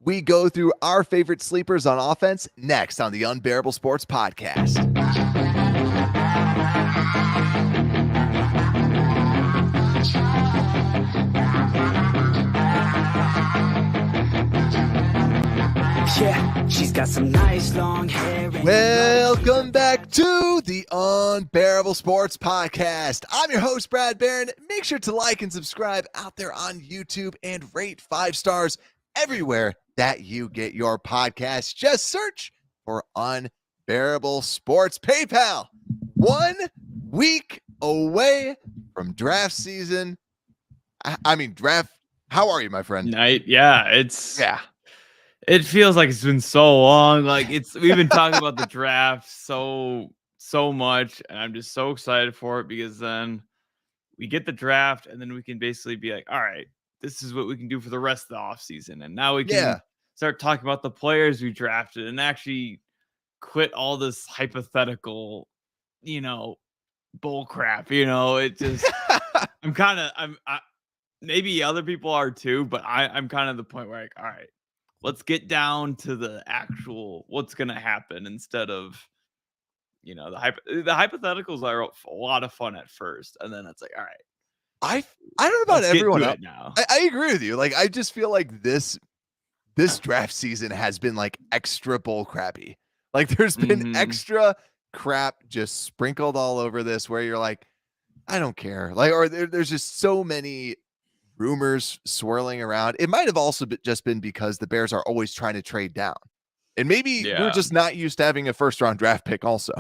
We go through our favorite sleepers on offense next on the Unbearable Sports Podcast. Yeah, she's got some nice long hair. Welcome back to the Unbearable Sports Podcast. I'm your host, Brad Barron. Make sure to like and subscribe out there on YouTube and rate 5 stars everywhere that you get your podcast. Just search for Unbearable Sports. PayPal, 1 week away from draft season. I mean, draft. How are you, my friend? It feels like it's been so long. Like we've been talking about the draft so much, and I'm just so excited for it because then we get the draft, and then we can basically be like, all right, this is what we can do for the rest of the offseason. And now we can start talking about the players we drafted and actually quit all this hypothetical, bull crap. It just maybe other people are too, but I'm kind of the point where, like, all right, let's get down to the actual what's going to happen instead of, the hypotheticals are a lot of fun at first. And then it's like, all right, I don't know about everyone else now. I agree with you. Like, I just feel like this draft season has been like extra bull crappy. Like, there's been extra crap just sprinkled all over this where you're like, I don't care. Like, or there's just so many rumors swirling around. It might have also just been because the Bears are always trying to trade down. And maybe we're just not used to having a first round draft pick also.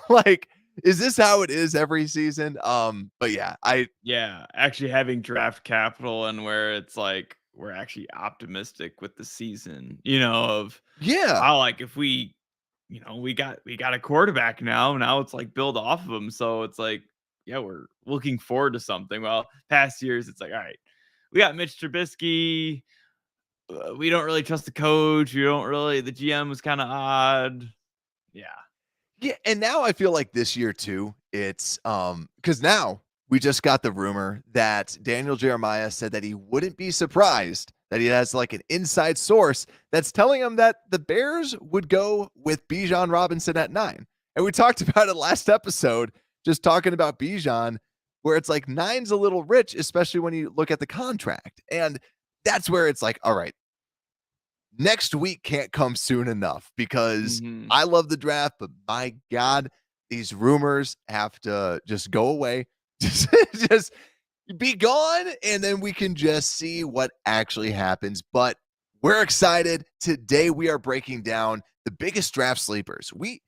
Like, is this how it is every season? But actually having draft capital and where it's like we're actually optimistic with the season, like if we got a quarterback now it's like build off of him. So it's like, yeah, we're looking forward to something. Well, past years, it's like, all right, we got Mitch Trubisky. We don't really trust the coach. The GM was kind of odd. Yeah. And now I feel like this year too, it's because now we just got the rumor that Daniel Jeremiah said that he wouldn't be surprised that he has like an inside source that's telling him that the Bears would go with Bijan Robinson at 9. And we talked about it last episode, just talking about Bijan, where it's like 9's a little rich, especially when you look at the contract. And that's where it's like, all right, next week can't come soon enough because I love the draft, but my God, these rumors have to just go away. just be gone, and then we can just see what actually happens. But we're excited. Today we are breaking down the biggest draft sleepers. We've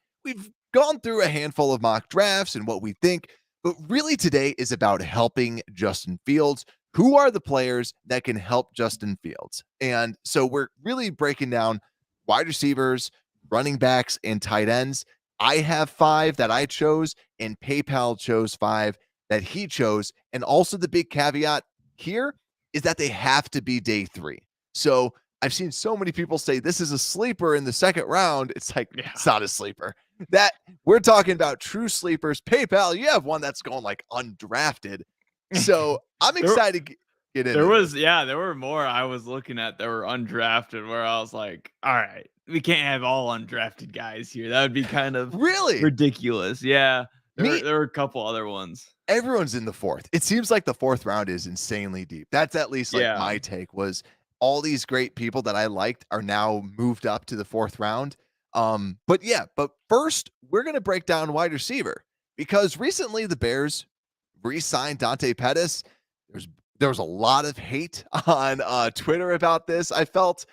gone through a handful of mock drafts and what we think, but really today is about helping Justin Fields. Who are the players that can help Justin Fields? And so we're really breaking down wide receivers, running backs, and tight ends. I have 5 that I chose, and PayPal chose 5 that he chose. And also the big caveat here is that they have to be day 3. So I've seen so many people say this is a sleeper in the second round. It's like, it's not a sleeper. That we're talking about true sleepers. PayPal, you have one that's going like undrafted. So I'm excited to get in. There were more I was looking at that were undrafted where I was like, all right, we can't have all undrafted guys here. That would be kind of really ridiculous. Yeah. There were a couple other ones. Everyone's in the 4th. It seems like the 4th round is insanely deep. That's at least like my take was all these great people that I liked are now moved up to the 4th round. But first we're going to break down wide receiver because recently the Bears re-signed Dante Pettis. There was a lot of hate on Twitter about this, I felt,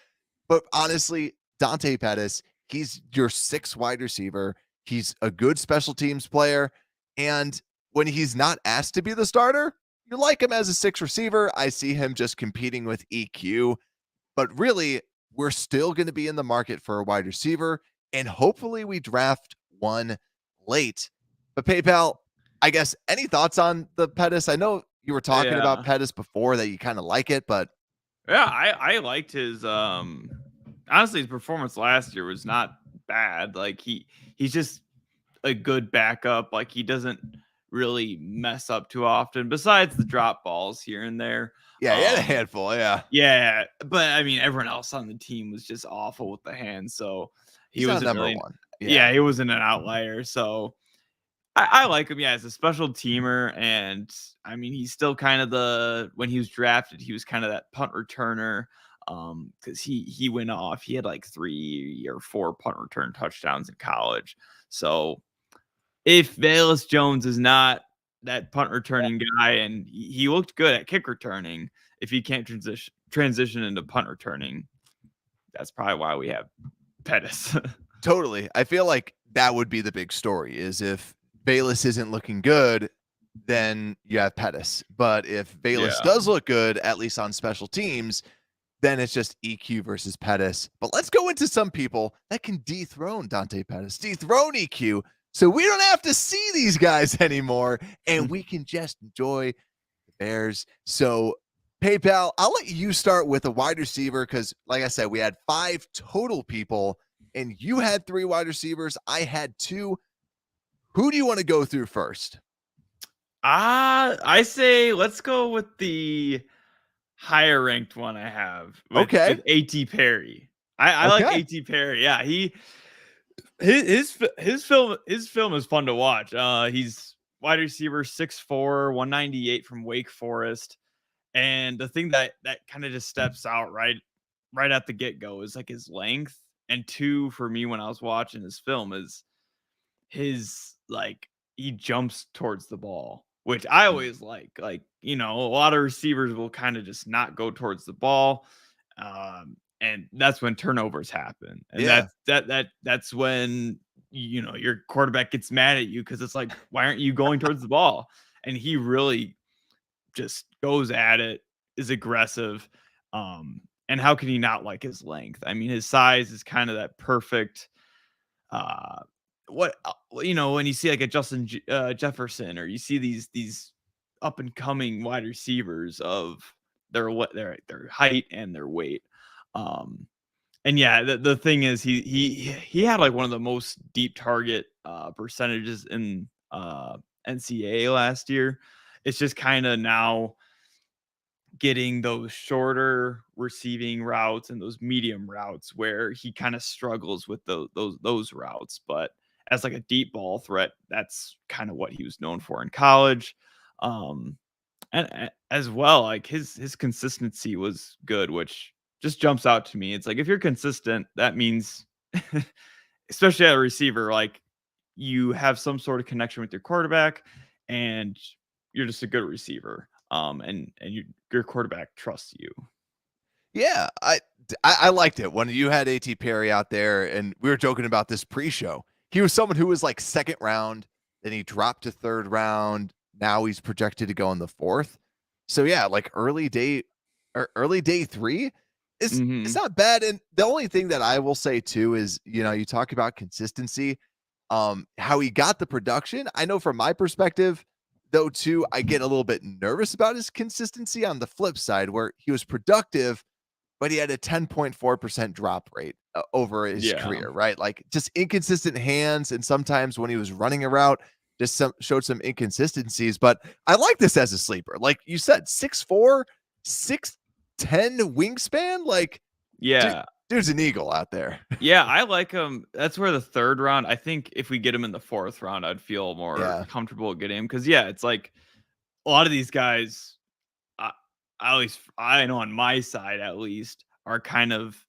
but honestly, Dante Pettis, he's your 6th wide receiver. He's a good special teams player, and when he's not asked to be the starter, you like him as a 6th receiver. I see him just competing with EQ, but really, we're still going to be in the market for a wide receiver, and hopefully we draft one late. But PayPal, I guess, any thoughts on the Pettis? I know you were talking about Pettis before that you kind of like it, but I liked his honestly his performance last year was not bad. Like he's just a good backup. Like he doesn't really mess up too often, besides the drop balls here and there. Yeah, he had a handful, yeah. Yeah, but I mean, everyone else on the team was just awful with the hands, so he He's not wasn't number really. one. Yeah, he wasn't an outlier. So I like him, yeah, as a special teamer, and I mean, he's still kind of when he was drafted, he was kind of that punt returner, because he went off. He had like 3 or 4 punt return touchdowns in college. So if Velus Jones is not that punt returning guy, and he looked good at kick returning, if he can't transition into punt returning, that's probably why we have Pettis. Totally. I feel like that would be the big story is if Bayless isn't looking good, then you have Pettis. But if Bayless does look good, at least on special teams, then it's just EQ versus Pettis. But let's go into some people that can dethrone Dante Pettis, dethrone EQ, so we don't have to see these guys anymore, and we can just enjoy the Bears. So, PayPal, I'll let you start with a wide receiver because, like I said, we had 5 total people, and you had 3 wide receivers. I had 2. Who do you want to go through first? I say let's go with the higher ranked one I have with A.T. Perry. I like A.T. Perry. Yeah, his film is fun to watch. He's wide receiver 6'4", 198 from Wake Forest. And the thing that kind of just steps out right at the get-go is like his length. And 2, for me, when I was watching his film, is his like he jumps towards the ball, which I always like. Like, a lot of receivers will kind of just not go towards the ball. And that's when turnovers happen. And that's when your quarterback gets mad at you because it's like, why aren't you going towards the ball? And he really just goes at it, is aggressive. And how can he not like his length? I mean, his size is kind of that perfect when you see like a Justin Jefferson, or you see these up and coming wide receivers of their height and their weight. And yeah, the thing is he had like one of the most deep target percentages in NCAA last year. It's just kind of now getting those shorter receiving routes and those medium routes where he kind of struggles with those routes. But as like a deep ball threat, that's kind of what he was known for in college. And as well, like his consistency was good, which just jumps out to me. It's like, if you're consistent, that means, especially at a receiver, like you have some sort of connection with your quarterback and you're just a good receiver. And your quarterback trusts you. Yeah, I liked it when you had A.T. Perry out there, and we were joking about this pre-show. He was someone who was like 2nd round, then he dropped to 3rd round. Now he's projected to go in the 4th. So yeah, like early day 3 is it's not bad. And the only thing that I will say too is, you talk about consistency, how he got the production. I know from my perspective, though, too, I get a little bit nervous about his consistency on the flip side, where he was productive, but he had a 10.4% drop rate over his career, right? Like, just inconsistent hands. And sometimes when he was running a route, just showed some inconsistencies. But I like this as a sleeper. Like you said, 6'4", 6'10" wingspan. Like, dude's an eagle out there. Yeah, I like him. That's where the 3rd round, I think if we get him in the 4th round, I'd feel more comfortable getting him. Because, it's like a lot of these guys, at least I know on my side at least, are kind of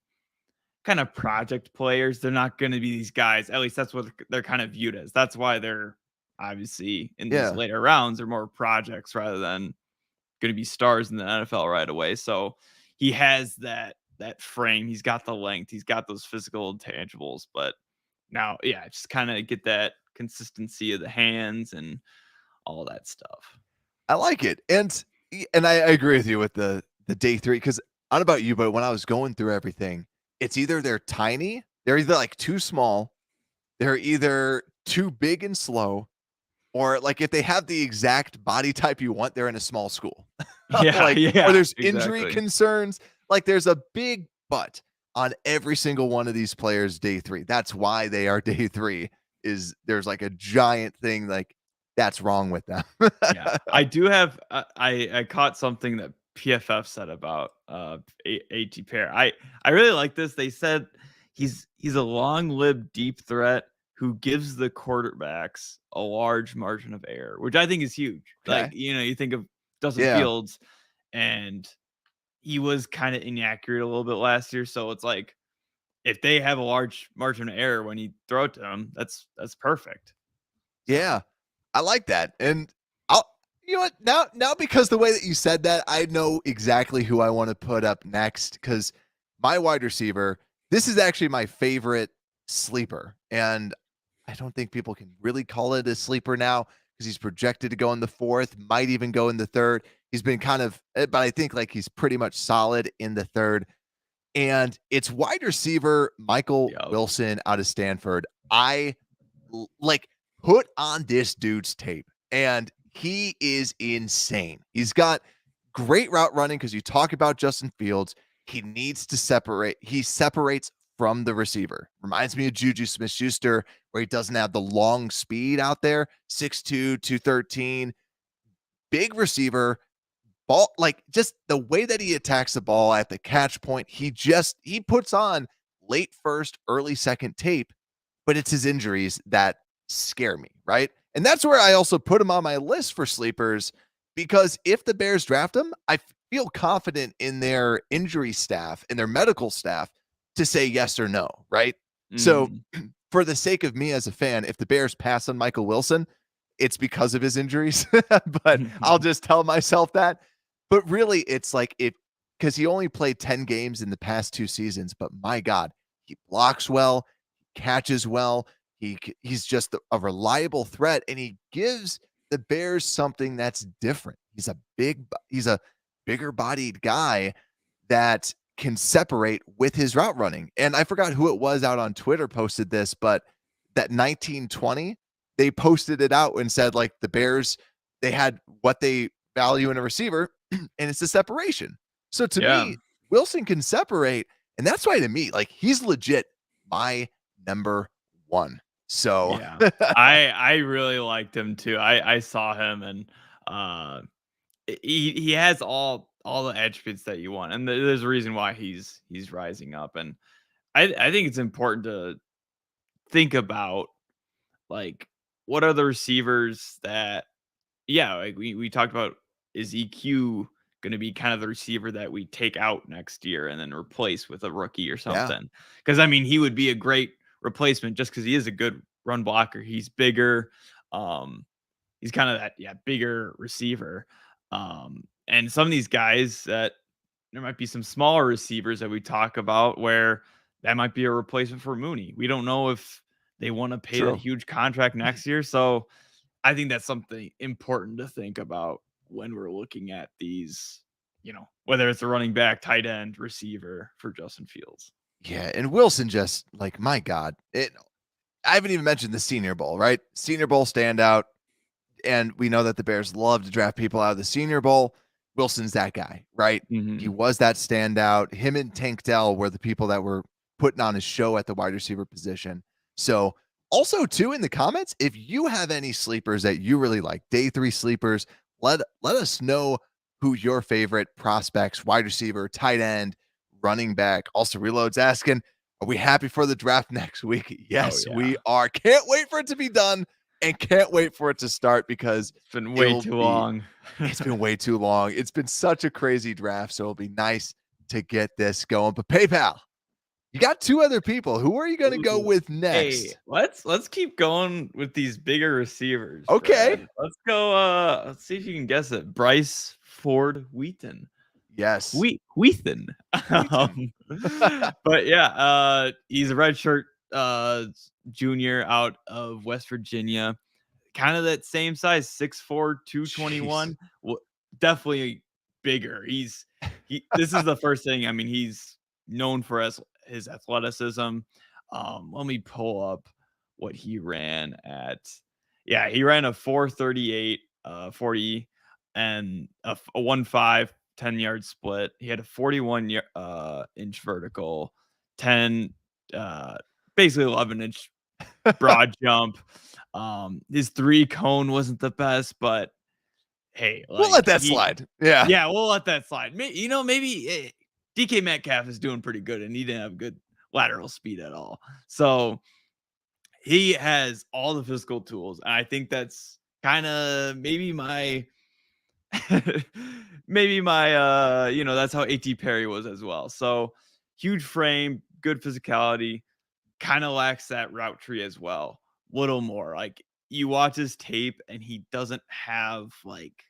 project players. They're not going to be these guys. At least that's what they're kind of viewed as. That's why they're obviously in these later rounds. They're more projects rather than going to be stars in the NFL right away. So he has that frame. He's got the length. He's got those physical intangibles. But now, just kind of get that consistency of the hands and all that stuff. I like it. And I agree with you with the day 3, because I don't know about you, but when I was going through everything, it's either they're tiny, they're either like too small, they're either too big and slow, or like if they have the exact body type you want, they're in a small school. Or there's injury concerns. Like, there's a big but on every single one of these players day 3. That's why they are day 3, is there's like a giant thing. Like, that's wrong with them. Yeah, I do have. I caught something that PFF said about AT Pair. I really like this. They said he's a long-lived deep threat who gives the quarterbacks a large margin of error, which I think is huge. Like, Okay. you think of Justin Yeah. Fields, and he was kind of inaccurate a little bit last year. So it's like if they have a large margin of error when you throw it to them, that's perfect. So Yeah. I like that. And I'll you know what? Now because the way that you said that, I know exactly who I want to put up next cuz my wide receiver, this is actually my favorite sleeper. And I don't think people can really call it a sleeper now because he's projected to go in the 4th, might even go in the 3rd. He's been kind of but I think like he's pretty much solid in the 3rd. And it's wide receiver Michael yeah, Wilson out of Stanford. I like put on this dude's tape and he is insane. He's got great route running because you talk about Justin Fields. He needs to separate. He separates from the receiver. Reminds me of Juju Smith-Schuster, where he doesn't have the long speed out there. 6'2", 213, big receiver, ball like just the way that he attacks the ball at the catch point, he puts on late first, early second tape, but it's his injuries that scare me, right? And that's where I also put him on my list for sleepers because if the Bears draft him, I feel confident in their injury staff and their medical staff to say yes or no, right? So mhm. for the sake of me as a fan, if the Bears pass on Michael Wilson, it's because of his injuries, but I'll just tell myself that. But really, it's like it because he only played 10 games in the past 2 seasons, but my God, he blocks well, catches well. He's just a reliable threat, and he gives the Bears something that's different. He's a bigger bodied guy that can separate with his route running. And I forgot who it was out on Twitter posted this, but that 1920, they posted it out and said like the Bears, they had what they value in a receiver, and it's the separation. So to Yeah. me, Wilson can separate, and that's why to me, like he's legit my number one. So Yeah. I really liked him too. I saw him and uh he has all the attributes that you want. And there's a reason why he's rising up. And I think it's important to think about like what are the receivers that yeah, like we talked about is EQ going to be kind of the receiver that we take out next year and then replace with a rookie or yeah, something. Because I mean, he would be a great replacement just because he is a good run blocker. He's bigger. Um, he's kind of that bigger receiver. And some of these guys that there might be some smaller receivers that we talk about where that might be a replacement for Mooney. We don't know if they want to pay that true. huge contract next year. So I think that's something important to think about when we're looking at these, whether it's a running back, tight end, receiver for Justin Fields. Yeah, and Wilson just like my God, I haven't even mentioned the Senior Bowl, right? Senior Bowl standout, and we know that the Bears love to draft people out of the Senior Bowl. Wilson's that guy, right? He Mhm. was that standout. Him and Tank Dell were the people that were putting on his show at the wide receiver position. So, also too in the comments, if you have any sleepers that you really like, day 3 sleepers, let us know who your favorite prospects, wide receiver, tight end, running back. Also, Reload's asking, are we happy for the draft next week? Oh Yes, yeah. we are. Can't wait for it to be done and can't wait for it to start because It's been way it'll too be long. it's been way too long. It's been such a crazy draft, so it'll be nice to get this going. But PayPal, you got 2 other people. Who are you gonna go Ooh. with Hey, next? let's keep going with these bigger receivers, Okay. Brad. Let's go let's see if you can guess it. Bryce Ford Wheaton. Yes. Wheaton. Wheaton. But yeah, he's a redshirt junior out of West Virginia. Kind of that same size, 6'4", Jeez. 221. Well, definitely bigger. This is the first thing. I mean, he's known for his athleticism. Let me pull up what he ran at. Yeah, he ran a 438 40 and a 1.5 10-yard split. He had a 41 inch vertical, 10 uh basically 11-inch broad jump. His 3 cone wasn't the best, but hey, We'll like let that slide. Yeah. yeah, we'll let that slide. Maybe DK Metcalf is doing pretty good, and he didn't have good lateral speed at all. So he has all the physical tools, and I think that's kind of maybe my that's how AT Perry was as well. So huge frame, good physicality, kind of lacks that route tree as well. Little more. Like you watch his tape and he doesn't have like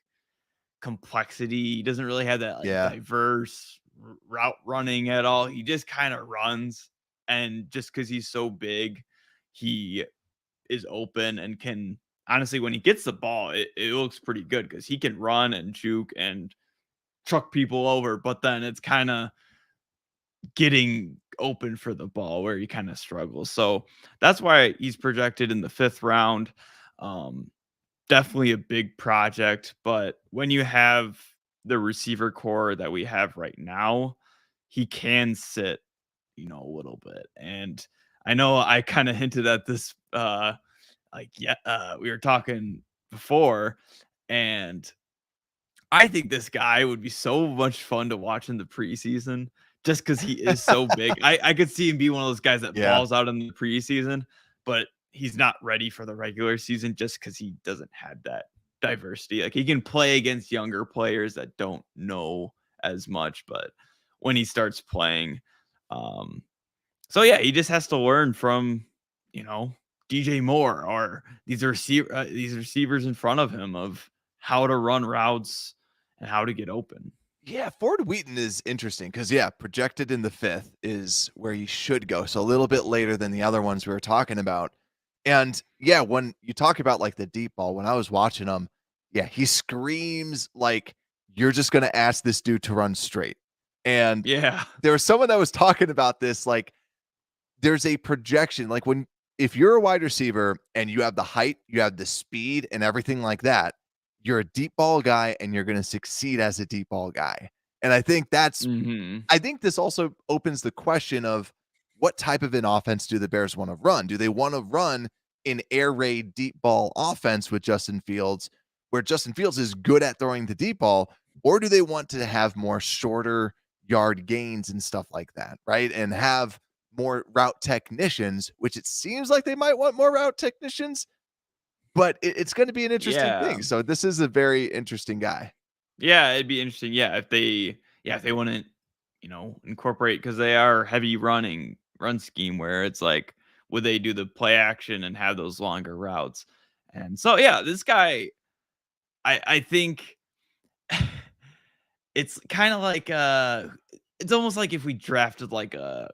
complexity. He doesn't really have that like Yeah. diverse route running at all. He just kind of runs, and just because he's so big, he is open and can honestly, when he gets the ball, it looks pretty good because he can run and juke and truck people over, but then it's kind of getting open for the ball where he kind of struggles. So that's why he's projected in the 5th round. Um, Definitely a big project, but when you have the receiver core that we have right now, he can sit, a little bit. And I know I kind of hinted at this we were talking before, and I think this guy would be so much fun to watch in the preseason just because he is so big. I could see him be one of those guys that Yeah. balls out in the preseason, but he's not ready for the regular season just because he doesn't have that diversity. Like he can play against younger players that don't know as much, but when he starts playing, um, so yeah, he just has to learn from, you know, DJ Moore or these receivers in front of him of how to run routes and how to get open. Yeah, Ford Wheaton is interesting because, yeah, projected in the 5th is where he should go. So a little bit later than the other ones we were talking about. And yeah, when you talk about like the deep ball, when I was watching him, yeah, he screams like you're just going to ask this dude to run straight. And Yeah. there was someone that was talking about this, like, there's a projection, like when if you're a wide receiver and you have the height, you have the speed and everything like that, you're a deep ball guy and you're going to succeed as a deep ball guy. And Mhm. I think this also opens the question of what type of an offense do the Bears want to run? Do they want to run an air raid deep ball offense with Justin Fields, where Justin Fields is good at throwing the deep ball, or do they want to have more shorter yard gains and stuff like that, right? And have more route technicians, which it seems like they might want more route technicians, but it's going to be an interesting Yeah. thing. So this is a very interesting guy. Yeah, it'd be interesting. If they want to, incorporate because they are heavy run scheme where it's like, would they do the play action and have those longer routes? And so yeah, this guy, I think it's kind of like it's almost like if we drafted like a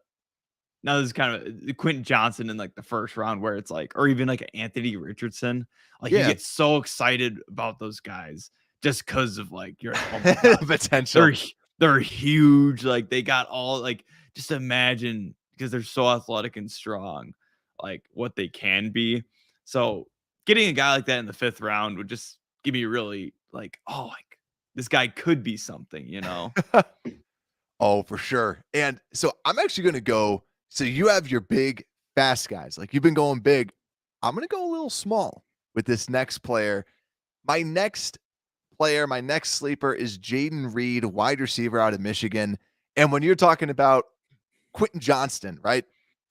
now this is kind of Quentin Johnson in like the 1st round where it's like, or even like Anthony Richardson, like you Yeah. get so excited about those guys just because of like you're like, oh my god, Potential. they're they're huge, like they got all like just imagine because they're so athletic and strong, like what they can be. So getting a guy like that in the 5th round would just give me really like, oh, like this guy could be something, you know? Oh, for sure. And so I'm actually going to go. So you have your big, fast guys. Like you've been going big. I'm going to go a little small with this next player. My next sleeper is Jaden Reed, wide receiver out of Michigan. And when you're talking about Quentin Johnston, right?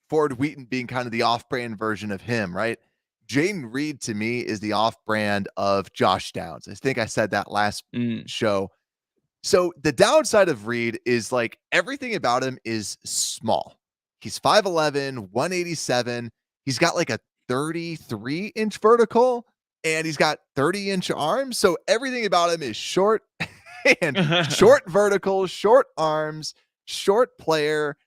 Ford Wheaton being kind of the off brand version of him, right? Jaden Reed to me is the off brand of Josh Downs. I think I said that last Mm. show. So the downside of Reed is like everything about him is small. He's 5'11, 187. He's got like a 33-inch vertical and he's got 30-inch arms. So everything about him is short and short vertical, short arms, short player.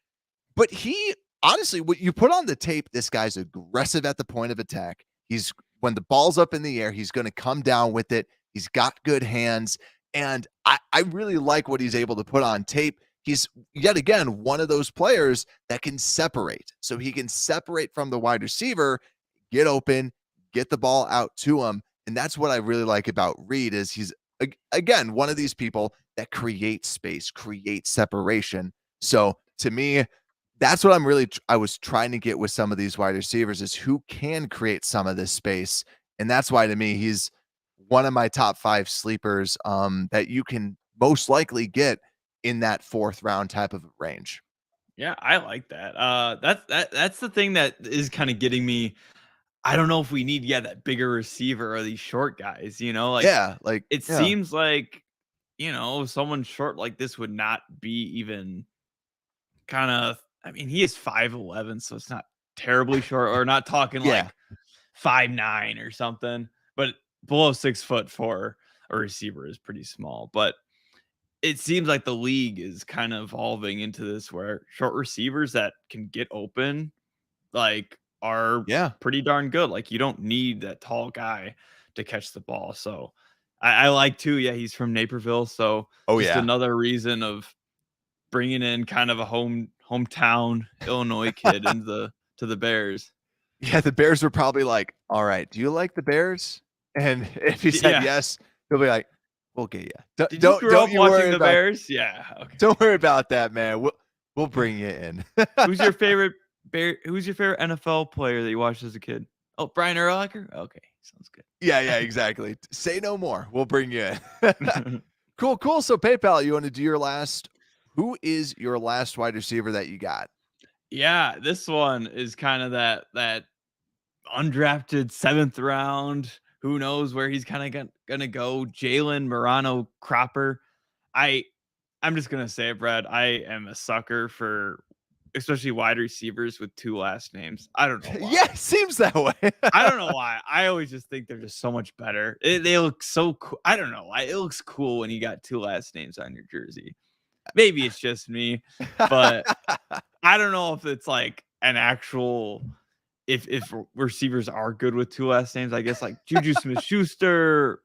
But he honestly, what you put on the tape, this guy's aggressive at the point of attack. He's when the ball's up in the air, he's going to come down with it. He's got good hands. And I really like what he's able to put on tape. He's yet again one of those players that can separate. So he can separate from the wide receiver, get open, get the ball out to him. And that's what I really like about Reed is he's again one of these people that creates space, creates separation. So to me, that's what I'm really I was trying to get with some of these wide receivers is who can create some of this space. And that's why to me, he's one of my top 5 sleepers that you can most likely get in that 4th round type of range. Yeah, I like that. That's the thing that is kind of getting me. I don't know if we need that bigger receiver or these short guys. Like Yeah, like it yeah. seems like someone short like this would not be even kind of. I mean, he is 5'11", so it's not terribly short, or not talking Yeah. like 5'9" or something. But below 6 foot for a receiver is pretty small. But it seems like the league is kind of evolving into this where short receivers that can get open, like, are Yeah. pretty darn good. Like, you don't need that tall guy to catch the ball. So I like too. Yeah, he's from Naperville. So Oh just yeah. another reason of bringing in kind of a hometown Illinois kid to the Bears. Yeah, the Bears were probably like, "All right, do you like the Bears?" And if he said Yeah. yes, he'll be like, "We'll get you. Don't Did you don't grow don't up you watching worry the about Bears? Yeah. Okay. don't worry about that, man. We'll bring you in." Who's your favorite Who's your favorite NFL player that you watched as a kid? Oh, Brian Urlacher? Okay, sounds Yeah, yeah, exactly. Say no more. We'll bring you in. good. Cool, cool. So PayPal, you want to do your last who is your last wide receiver that you got? Yeah, this one is kind of that undrafted 7th round. Who knows where he's kind of gonna go? Jalen Morano Cropper. I I'm just gonna say it, Brad. I am a sucker for especially wide receivers with 2 last names. I don't know why. Yeah, seems that way. I don't know why. I always just think they're just so much better. They look so cool. I don't know why. It looks cool when you got 2 last names on your jersey. Maybe it's just me, but I don't know if it's like an actual if receivers are good with 2 last names. I guess like Juju Smith-Schuster,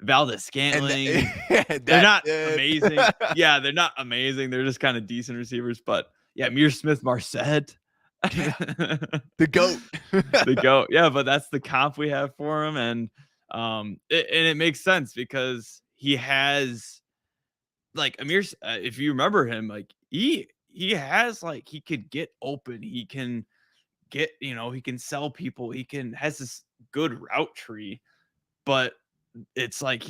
Valdez And Scantling. They're that's not it. amazing. Yeah, they're not amazing. They're just kind of decent receivers. But yeah, Mir Smith-Marset. The GOAT. The GOAT. Yeah, but that's the comp we have for him. And it makes sense because he has like Amir, if you remember him, like he has like he could get open. He can get, he can sell people. He has this good route tree, but it's like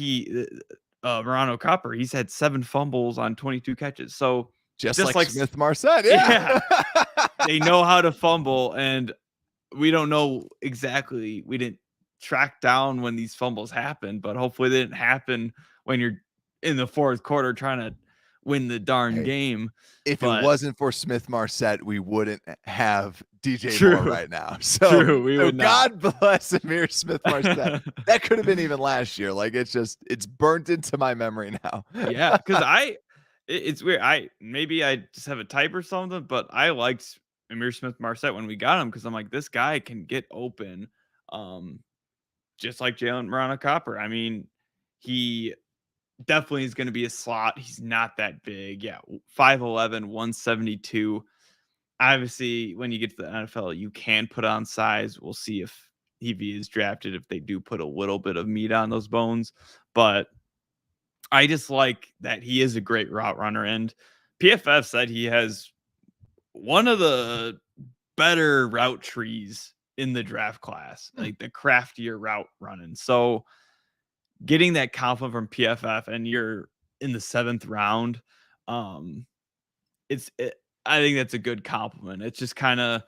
Morano Copper, he's had 7 fumbles on 22 catches. So Just just like like Smith Marset. yeah, Yeah. they know how to fumble, and we don't know exactly. We didn't track down when these fumbles happened, but hopefully they didn't happen when you're in the 4th quarter trying to win the darn Hey, game. if it But wasn't for Smith Marset, we wouldn't have DJ Moore true, right now. So we would not. God bless Amir Smith Marset. That could have been even last year. Like it's burnt into my memory now. Yeah, because it's weird. Maybe I just have a type or something, but I liked Amir Smith Marset when we got him because I'm like, this guy can get open, um, just like Jalen Morano Copper. I mean, he definitely is going to be a slot. He's not that big. Yeah, 5'11", 172. Obviously, when you get to the NFL, you can put on size. We'll see if he is drafted, if they do put a little bit of meat on those bones. But I just like that he is a great route runner. And PFF said he has one of the better route trees in the draft class, like the craftier route running. So getting that compliment from PFF and you're in the 7th round, um, I think that's a good compliment. It's just kind of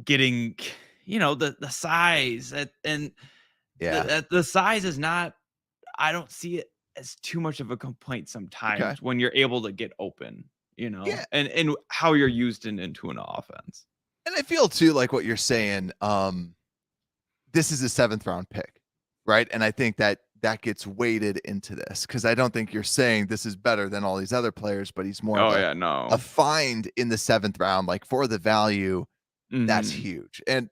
getting, the size and Yeah. the size is not. I don't see it as too much of a complaint Okay. sometimes when you're able to get open, Yeah. and how you're used into an offense. And I feel too like what you're saying. This is a 7th round pick, right? And I think that gets weighted into this because I don't think you're saying this is better than all these other players, but he's more of Oh yeah, a no. find in the 7th round, like for the value. That's Mhm. huge. And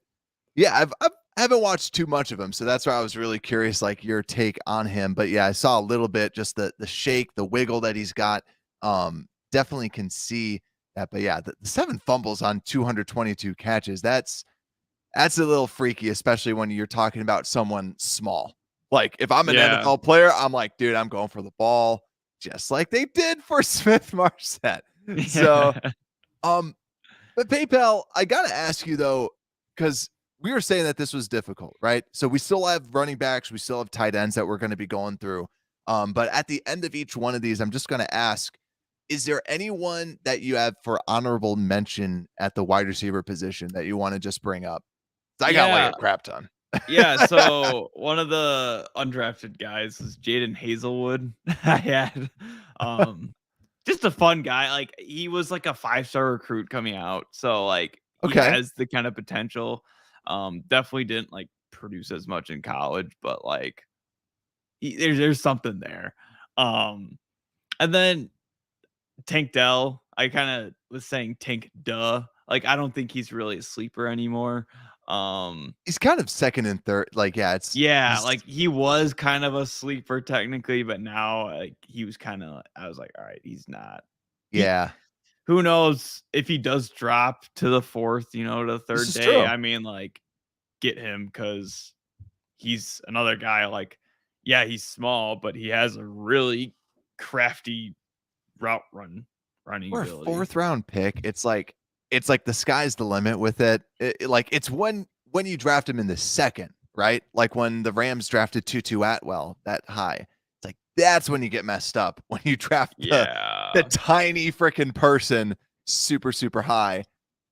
yeah, I haven't watched too much of him, so that's why I was really curious, like your take on him. But yeah, I saw a little bit, just the shake, the wiggle that he's got. Definitely can see that. But yeah, the 7 fumbles on 222 catches. That's a little freaky, especially when you're talking about someone small. Like if I'm an Yeah. NFL player, I'm like, dude, I'm going for the ball, just like they did for Smith Marset. So But PayPal, I gotta ask you though, because we were saying that this was difficult, right? So we still have running backs, we still have tight ends that we're going to be going through. But at the end of each one of these, I'm just going to ask: is there anyone that you have for honorable mention at the wide receiver position that you want to just bring up? I got like Yeah. a crap ton. Yeah, so one of the undrafted guys is Jaden Hazelwood. I had just a fun guy. Like he was like a 5-star recruit coming out. So like he Okay, has the kind of potential. Definitely didn't like produce as much in college, but like there's something there. Um and then Tank Dell, I kind of was saying Tank Duh. Like I don't think he's really a sleeper anymore. he's kind of second and third. Like, yeah, it's Yeah, he's like, he was kind of a sleeper technically, but now, like, he was kinda I was like, "Alright, he's not." He yeah, who knows if he does drop to the 4th, to the this 3rd is day, true. I mean, like, get him because he's another guy, like, yeah, he's small, but he has a really crafty running For a ability. 4th round pick, it's like the sky's the limit with it. Like, it's when you draft him in the 2nd, right? Like, when the Rams drafted Tutu Atwell that high. It's like, that's when you get messed up, when you draft the Yeah. tiny freaking person super, super high.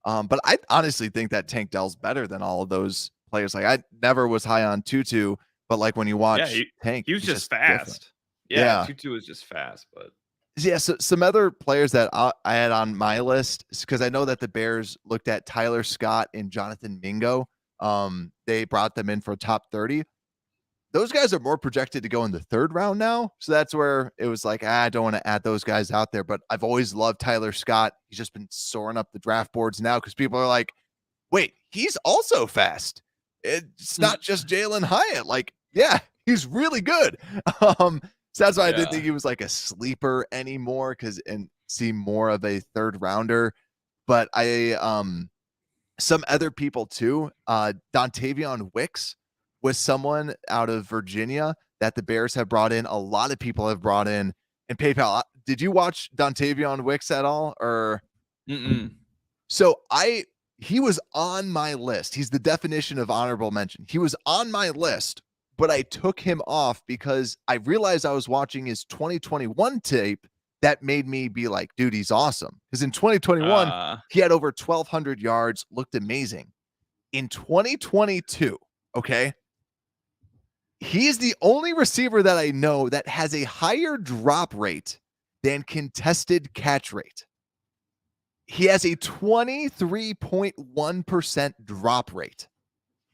But I honestly think that Tank Dell's better than all of those players. Like, I never was high on Tutu, but, like, when you Yeah, watch he Tank, he was he's just just different. fast. Yeah, Yeah. Tutu was just fast, but Yeah, so some other players that I had on my list because I know that the Bears looked at Tyler Scott and Jonathan Mingo. They brought them in for top 30. Those guys are more projected to go in the 3rd round now. So that's where it was like, I don't want to add those guys out there. But I've always loved Tyler Scott. He's just been soaring up the draft boards now because people are like, wait, he's also fast. It's not just Jalen Hyatt. Like, yeah, he's really good. So that's why I didn't yeah. think he was like a sleeper anymore and see more of a 3rd rounder. But some other people too. Dontavion Wicks was someone out of Virginia that the Bears have brought in. A lot of people have brought in. And PayPal, did you watch Dontavion Wicks at all? Or Mm-mm. so he was on my list. He's the definition of honorable mention. He was on my list, but I took him off because I realized I was watching his 2021 tape that made me be like, dude, he's awesome. Because in 2021, Uh, he had over 1,200 yards, looked amazing. In 2022, okay, he is the only receiver that I know that has a higher drop rate than contested catch rate. He has a 23.1% drop rate.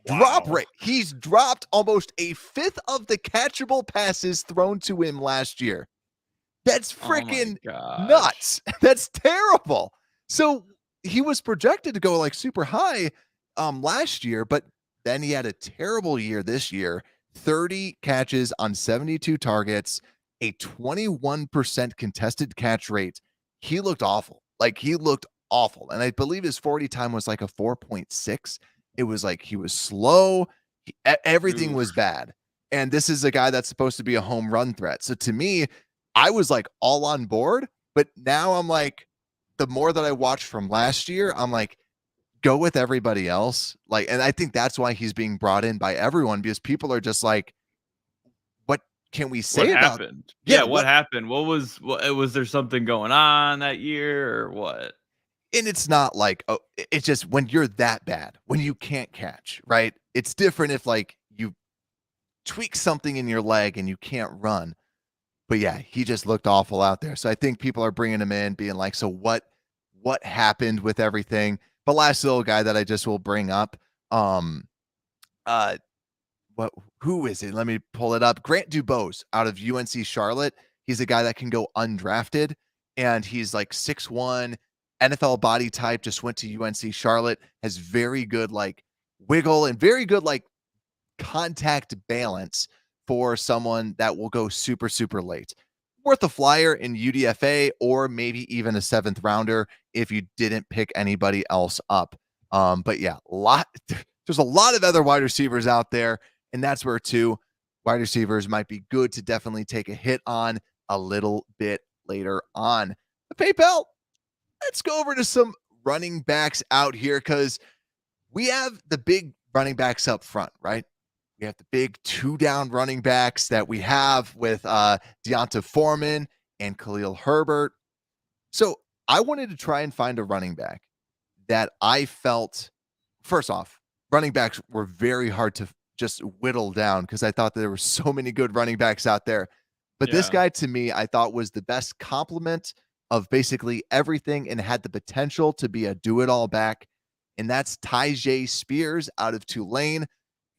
Drop wow. rate. He's dropped almost a fifth of the catchable passes thrown to him last year. That's Oh my freaking gosh. nuts. That's terrible. So he was projected to go like super high last year, but then he had a terrible year this year. 30 catches on 72 targets, a 21% contested catch rate. He looked awful. Like he looked awful. And I believe his 40 time was like a 4.6. It was like he was slow. Everything was Oof. bad. And this is a guy that's supposed to be a home run threat. So to me, I was like all on board, but now I'm like, the more that I watch from last year, I'm like, go with everybody else. Like, and I think that's why he's being brought in by everyone because people are just like, what can we What say about? happened? Yeah, Yeah, what what? happened? Was there something going on that year or what? And it's not like, oh, it's just when you're that bad, when you can't catch, right? It's different if like you tweak something in your leg and you can't run. But yeah, he just looked awful out there. So I think people are bringing him in, being like, so what happened with everything? But last little guy that I just will bring up, um, uh, what who is it? Let me pull it up. Grant Dubose out of UNC Charlotte. He's a guy that can go undrafted, and he's like 6'1", NFL body type. Just went to UNC Charlotte. Has very good like wiggle and very good like contact balance for someone that will go super, super late. Worth a flyer in UDFA or maybe even a 7th rounder if you didn't pick anybody else up. But yeah, there's a lot of other wide receivers out there, and that's where two wide receivers might be good to definitely take a hit on a little bit later on. The PayPal, let's go over to some running backs out here because we have the big running backs up front, right? We have the big 2-down running backs that we have with Deonta Foreman and Khalil Herbert. So I wanted to try and find a running back that I felt, first off, running backs were very hard to just whittle down because I thought there were so many good running backs out there. But this Yeah. guy to me, I thought was the best complement of basically everything and had the potential to be a do-it-all back. And that's Tyjae Spears out of Tulane.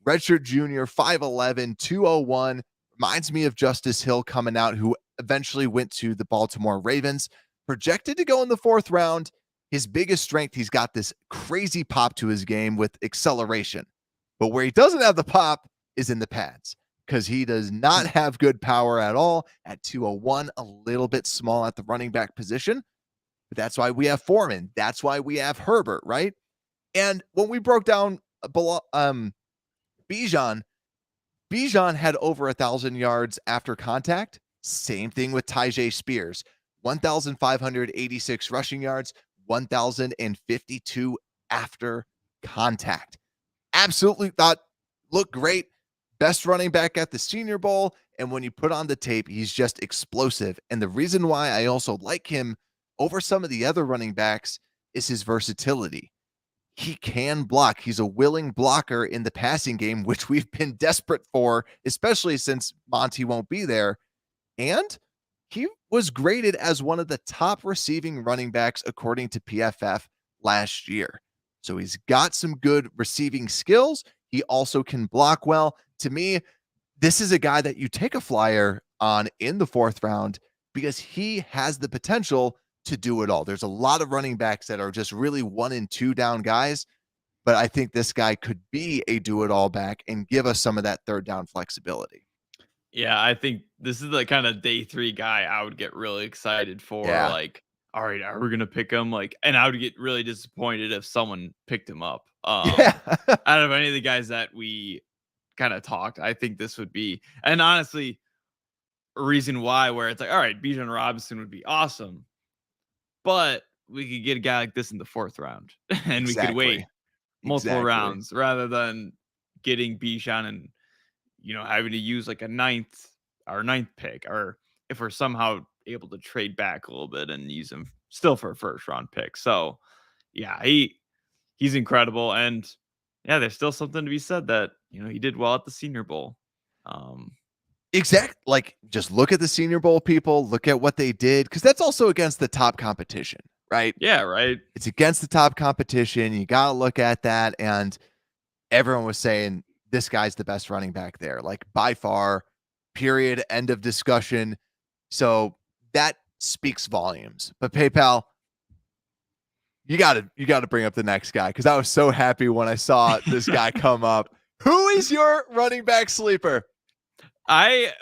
Redshirt junior, 5'11, 201. Reminds me of Justice Hill coming out, who eventually went to the Baltimore Ravens. Projected to go in the 4th round. His biggest strength, he's got this crazy pop to his game with acceleration. But where he doesn't have the pop is in the pads because he does not have good power at all at 201, a little bit small at the running back position. But that's why we have Foreman. That's why we have Herbert, right? And when we broke down Bijan, Bijan had over 1,000 yards after contact. Same thing with Tyjae Spears. 1,586 rushing yards, 1,052 after contact. Absolutely thought looked great. Best running back at the Senior Bowl. And when you put on the tape, he's just explosive. And the reason why I also like him over some of the other running backs is his versatility. He can block. He's a willing blocker in the passing game, which we've been desperate for, especially since Monty won't be there. And he was graded as one of the top receiving running backs according to PFF last year. So he's got some good receiving skills. He also can block well. To me, this is a guy that you take a flyer on in the 4th round because he has the potential to do it all. There's a lot of running backs that are just really 1 and 2 down guys, but I think this guy could be a do it all back and give us some of that 3rd down flexibility. Yeah, I think this is the kind of day 3 guy I would get really excited for. Yeah. Like, all right, are we gonna pick him? Like, and I would get really disappointed if someone picked him up. Yeah. Out of any of the guys that we kind of talked, I think this would be, and honestly, a reason why where it's like, all right, Bijan Robinson would be awesome, but we could get a guy like this in the 4th round, and we could wait multiple rounds rather than getting Bijan and having to use like a ninth pick, or if we're somehow able to trade back a little bit and use him still for a 1st round pick. So yeah, he's incredible. And yeah, there's still something to be said that, he did well at the Senior Bowl. Exactly. Like, just look at the Senior Bowl people, look at what they did, because that's also against the top competition, right? Yeah, right. It's against the top competition. You got to look at that. And everyone was saying this guy's the best running back there, like by far, period, end of discussion. So that speaks volumes. But PayPal, you gotta bring up the next guy because I was so happy when I saw this guy come up. Who is your running back sleeper? I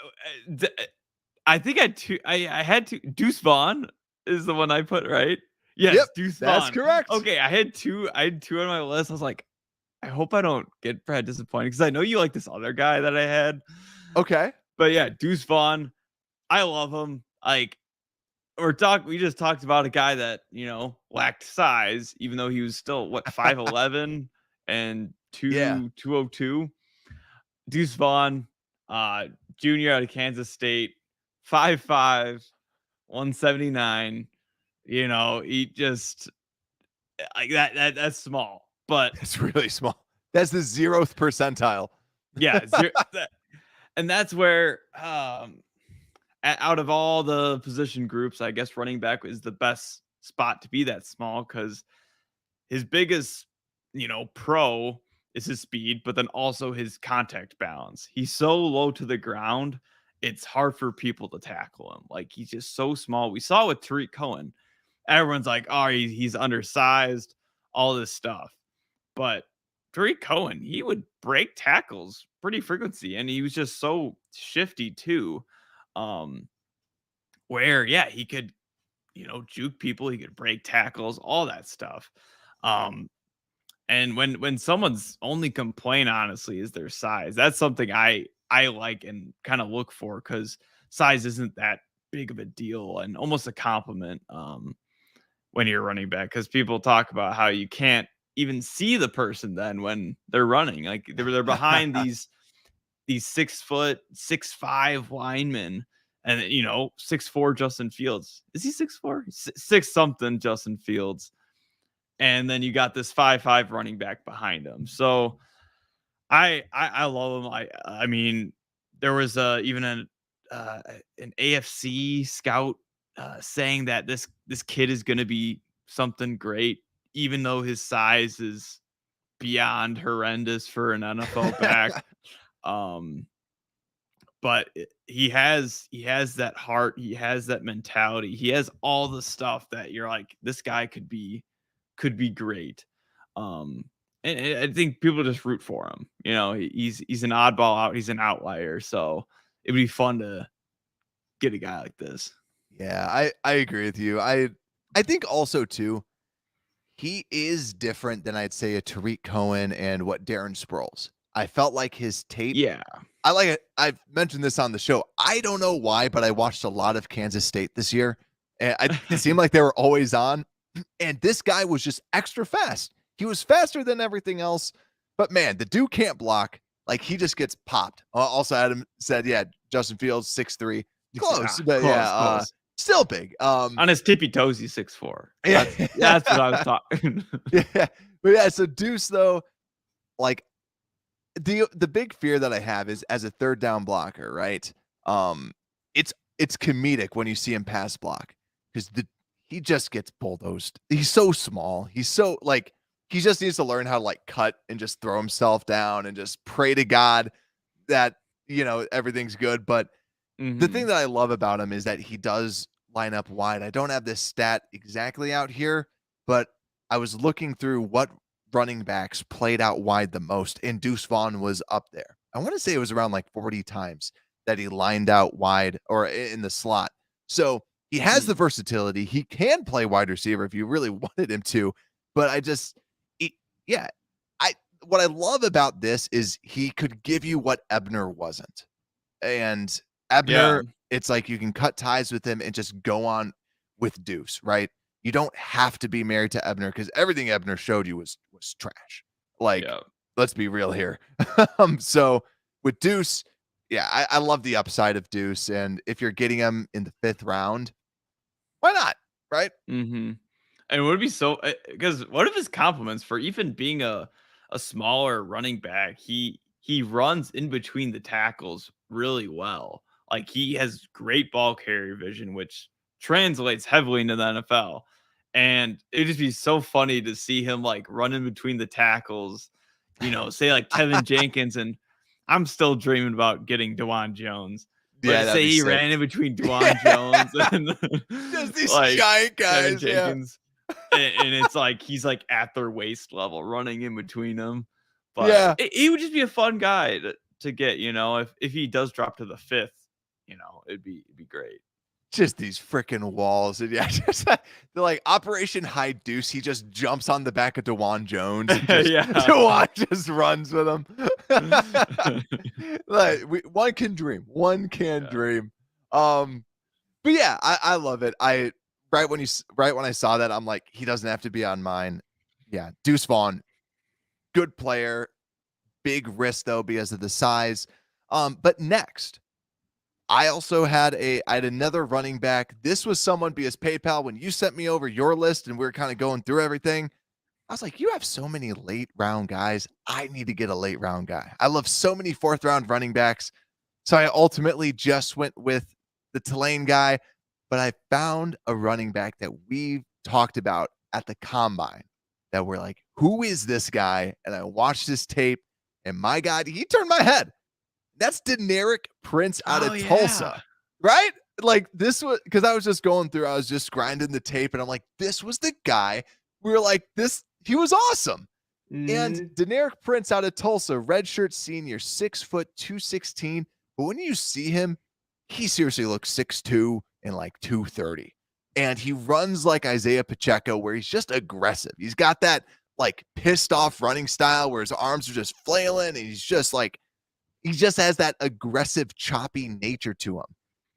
think I had to. Deuce Vaughn is the one I put, right? Yes, yep, Deuce Vaughn. That's correct. Okay, I had two on my list. I was like, I hope I don't get Brad disappointed because I know you like this other guy that I had. Okay. But yeah, Deuce Vaughn, I love him. Like, we just talked about a guy that, lacked size, even though he was still 5'11 and 202. Deuce Vaughn, junior out of Kansas State, 5'5, 179. He just like that's small, but it's really small. That's the 0th percentile. Yeah, and that's where out of all the position groups, I guess running back is the best spot to be that small because his biggest, pro is his speed, but then also his contact balance. He's so low to the ground, it's hard for people to tackle him. Like, he's just so small. We saw with Tariq Cohen. Everyone's like, oh, he's undersized, all this stuff. But Tariq Cohen, he would break tackles pretty frequency, and he was just so shifty too. Where he could, juke people, he could break tackles, all that stuff. And when someone's only complaint, honestly, is their size, that's something I like and kind of look for because size isn't that big of a deal and almost a compliment. when you're running back, because people talk about how you can't even see the person then when they're running. Like they're behind these 6', 6'5" linemen, and 6'4" Justin Fields. Is he 6'4"? 6 something Justin Fields. And then you got this 5'5" running back behind him. So I love him. I mean, there was even an AFC scout saying that this kid is going to be something great, even though his size is beyond horrendous for an NFL back. But he has that heart, he has that mentality, he has all the stuff that you're like, this guy could be great. And I think people just root for him. He's an oddball out, he's an outlier, so it'd be fun to get a guy like this. Yeah, I agree with you. I think also too, he is different than I'd say a Tariq Cohen and what Darren Sproles. I felt like his tape. Yeah. I like it. I've mentioned this on the show. I don't know why, but I watched a lot of Kansas State this year, and it seemed like they were always on. And this guy was just extra fast. He was faster than everything else. But man, the dude can't block. Like, he just gets popped. Also, Adam said, yeah, Justin Fields 6'3", close, but close. Still big. On his tippy toes, he's 6'4". That's what I was talking. Yeah, but yeah. So Deuce, though, like, the big fear that I have is as a third down blocker, right? It's comedic when you see him pass block, because he just gets bulldozed. He's so small. He's so, like, he just needs to learn how to, like, cut and just throw himself down and just pray to God that, everything's good. But the thing that I love about him is that he does line up wide. I don't have this stat exactly out here, but I was looking through what running backs played out wide the most, and Deuce Vaughn was up there. I want to say it was around like 40 times that he lined out wide or in the slot. So he has the versatility. He can play wide receiver if you really wanted him to, but what I love about this is he could give you what Ebner wasn't. And Ebner, it's like you can cut ties with him and just go on with Deuce, right? You don't have to be married to Ebner, because everything Ebner showed you was trash. Like, let's be real here. So with Deuce, I love the upside of Deuce. And if you're getting him in the 5th round, why not? Right? Mm-hmm. And it would be so, because one of his compliments for even being a smaller running back, he runs in between the tackles really well. Like, he has great ball carrier vision, which translates heavily into the NFL. And it'd just be so funny to see him like run in between the tackles, say like Tevin Jenkins, and I'm still dreaming about getting DeJuan Jones. But say he ran in between DeJuan Jones and just these giant guys, Tevin Jenkins. And it's like he's like at their waist level running in between them. But he would just be a fun guy to get, if he does drop to the 5th, it'd be great. Just these freaking walls. And just they're like Operation High Deuce. He just jumps on the back of DeJuan Jones. And DeJuan just runs with him. Like, one can dream. One can dream. But yeah, I love it. Right when I saw that, I'm like, he doesn't have to be on mine. Yeah, Deuce Vaughn, good player, big risk though because of the size. But next, I also had another running back. This was someone, because PayPal, when you sent me over your list and we were kind of going through everything, I was like, you have so many late round guys. I need to get a late round guy. I love so many 4th round running backs. So I ultimately just went with the Tulane guy, but I found a running back that we talked about at the combine that we're like, who is this guy? And I watched his tape, and my God, he turned my head. That's Deneric Prince out of Tulsa, right? Like, this was, because I was just going through, I was just grinding the tape, and I'm like, this was the guy. We were like, he was awesome. And Deneric Prince out of Tulsa, redshirt senior, 6 foot, 216. But when you see him, he seriously looks 6'2" and like 230. And he runs like Isaiah Pacheco, where he's just aggressive. He's got that like pissed off running style where his arms are just flailing, and he's just like, he just has that aggressive, choppy nature to him.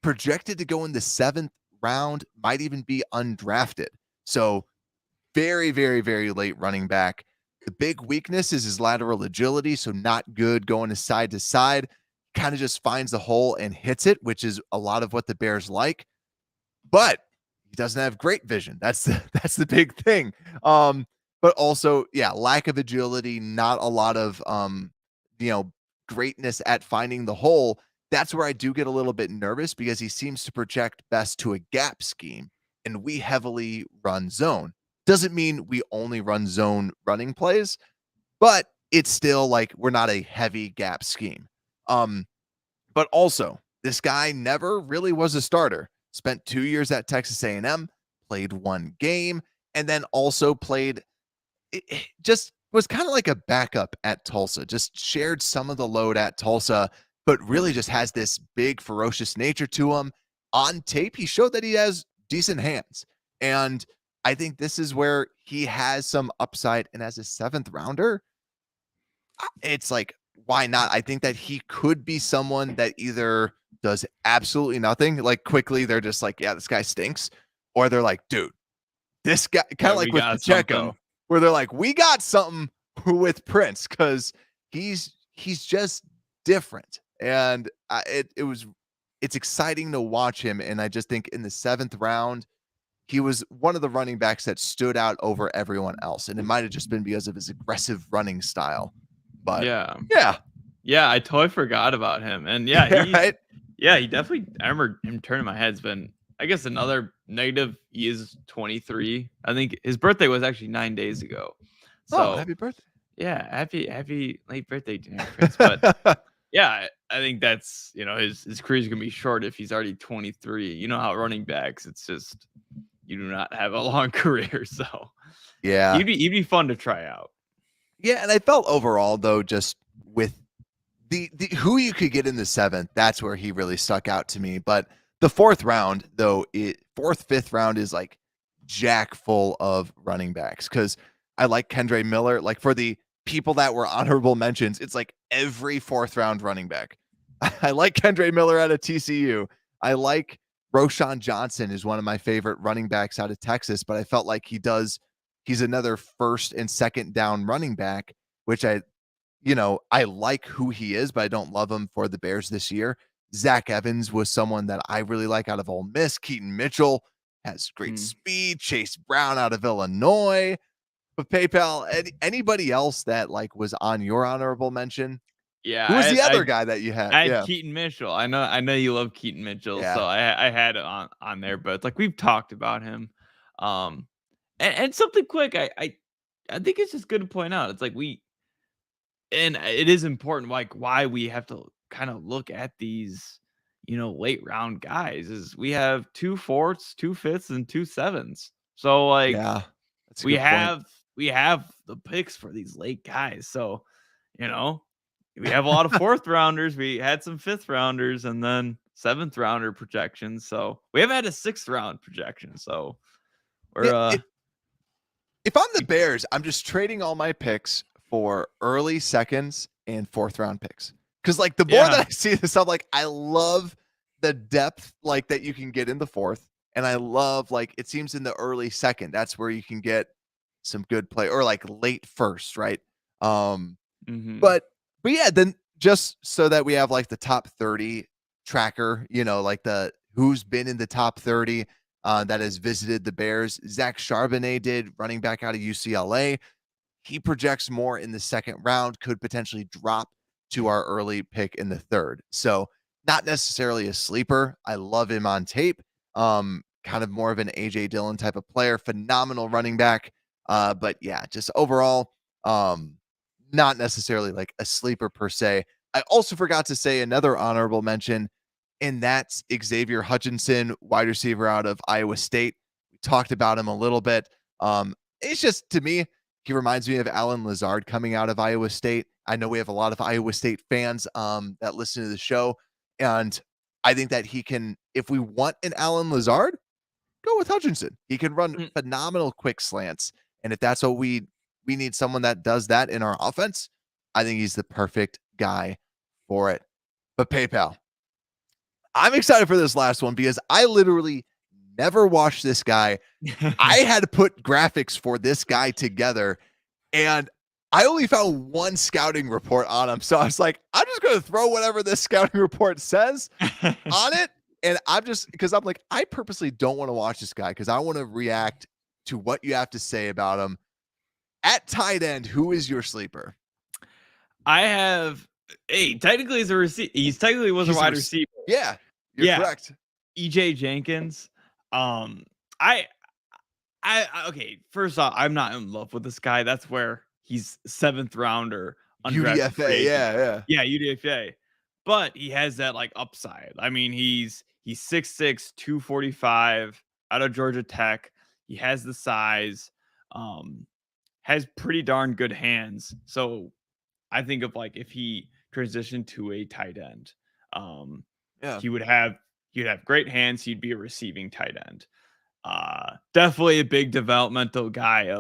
Projected to go in the 7th round, might even be undrafted. So very, very, very late running back. The big weakness is his lateral agility, so not good going to side. Kind of just finds the hole and hits it, which is a lot of what the Bears like. But he doesn't have great vision. That's the big thing. But also, yeah, lack of agility, not a lot of you know, greatness at finding the hole. That's where I do get a little bit nervous because he seems to project best to a gap scheme, and we heavily run zone. Doesn't mean we only run zone running plays, but it's still like we're not a heavy gap scheme. But also, this guy never really was a starter. Spent 2 years at Texas A&M, played 1 game, and then also played just was kind of like a backup at Tulsa. Just shared some of the load at Tulsa, but really just has this big ferocious nature to him. On tape, he showed that he has decent hands. And I think this is where he has some upside, and as a 7th rounder, it's like, why not? I think that he could be someone that either does absolutely nothing, like quickly they're just like, yeah, this guy stinks, or they're like, dude, this guy, kind Yeah, of we like with got Pacheco, something. where they're like, we got something with Prince because he's just different, and it's exciting to watch him, and I just think in the 7th round he was one of the running backs that stood out over everyone else, and it might have just been because of his aggressive running style. But Yeah. yeah, Yeah, I totally forgot about him. And yeah, right. he definitely, I remember him turning my head. It's been, I guess, another negative. He is 23. I think his birthday was actually 9 days ago. Oh, So happy birthday. yeah, happy late birthday, Generic Prince. But yeah, I think that's, his career is gonna be short if he's already 23. You know how running backs, it's just you do not have a long career. So Yeah. he'd be fun to try out. Yeah, and I felt overall though, just with the who you could get in the 7th, that's where he really stuck out to me. But the 4th round, though, 4th, 5th round is like jack full of running backs because I like Kendre Miller. Like for the people that were honorable mentions, it's like every 4th round running back. I like Kendre Miller out of TCU. I like Roshan Johnson is one of my favorite running backs out of Texas, but I felt like he's another 1st and 2nd down running back, which I like who he is, but I don't love him for the Bears this year. Zach Evans was someone that I really like out of Ole Miss. Keaton Mitchell has great speed. Chase Brown out of Illinois. But PayPal, anybody else that like was on your honorable mention? Yeah, Who was the I other guy that you had? I had Yeah. Keaton Mitchell. I know you love Keaton Mitchell, Yeah. so I had it on there, but it's like we've talked about him. And something quick, I think it's just good to point out. It's like and it is important, like why we have to kind of look at these, late round guys is we have 2 4s, 2 5s, and 2 7s. So like Yeah. That's a we good point. have we have the picks for these late guys. So, you know, we have a lot of 4th rounders. We had some 5th rounders and then 7th rounder projections. So we haven't had a 6th round projection. So Yeah. we're If I'm the Bears, I'm just trading all my picks for early seconds and 4th round picks. Cause like the more yeah. that I see this, I'm like, I love the depth like that you can get in the 4th. And I love like it seems in the early 2nd, that's where you can get some good play or like late 1st, right? Um, Mm-hmm. but yeah, then just so that we have like the top 30 tracker, like the who's been in the top 30 that has visited the Bears. Zach Charbonnet did, running back out of UCLA. He projects more in the 2nd round, could potentially drop to our early pick in the 3rd. So not necessarily a sleeper. I love him on tape. Kind of more of an AJ Dillon type of player, phenomenal running back. But yeah, just overall, not necessarily like a sleeper per se. I also forgot to say another honorable mention, and that's Xavier Hutchinson, wide receiver out of Iowa State. We talked about him a little bit. It's just to me, he reminds me of Alan Lazard coming out of Iowa State. I know we have a lot of Iowa State fans that listen to the show, and I think that he can, if we want an Alan Lazard, go with Hutchinson. He can run Mm. phenomenal quick slants, and if that's what we need someone that does that in our offense, I think he's the perfect guy for it. But PayPal, I'm excited for this last one because I literally never watched this guy. I had to put graphics for this guy together, and I only found one scouting report on him. So I was like, I'm just going to throw whatever this scouting report says on it. And I'm just because I'm like, I purposely don't want to watch this guy because I want to react to what you have to say about him. At tight end, who is your sleeper? I have technically he's a receiver. He's technically was a wide receiver. Yeah, you're correct. EJ Jenkins. I okay. First off, I'm not in love with this guy. That's where he's 7th rounder. UDFA, yeah. Yeah, UDFA. But he has that like upside. I mean, he's 6'6", 245 out of Georgia Tech. He has the size, has pretty darn good hands. So I think of like if he transitioned to a tight end, he would have great hands. He'd be a receiving tight end. Definitely a big developmental guy.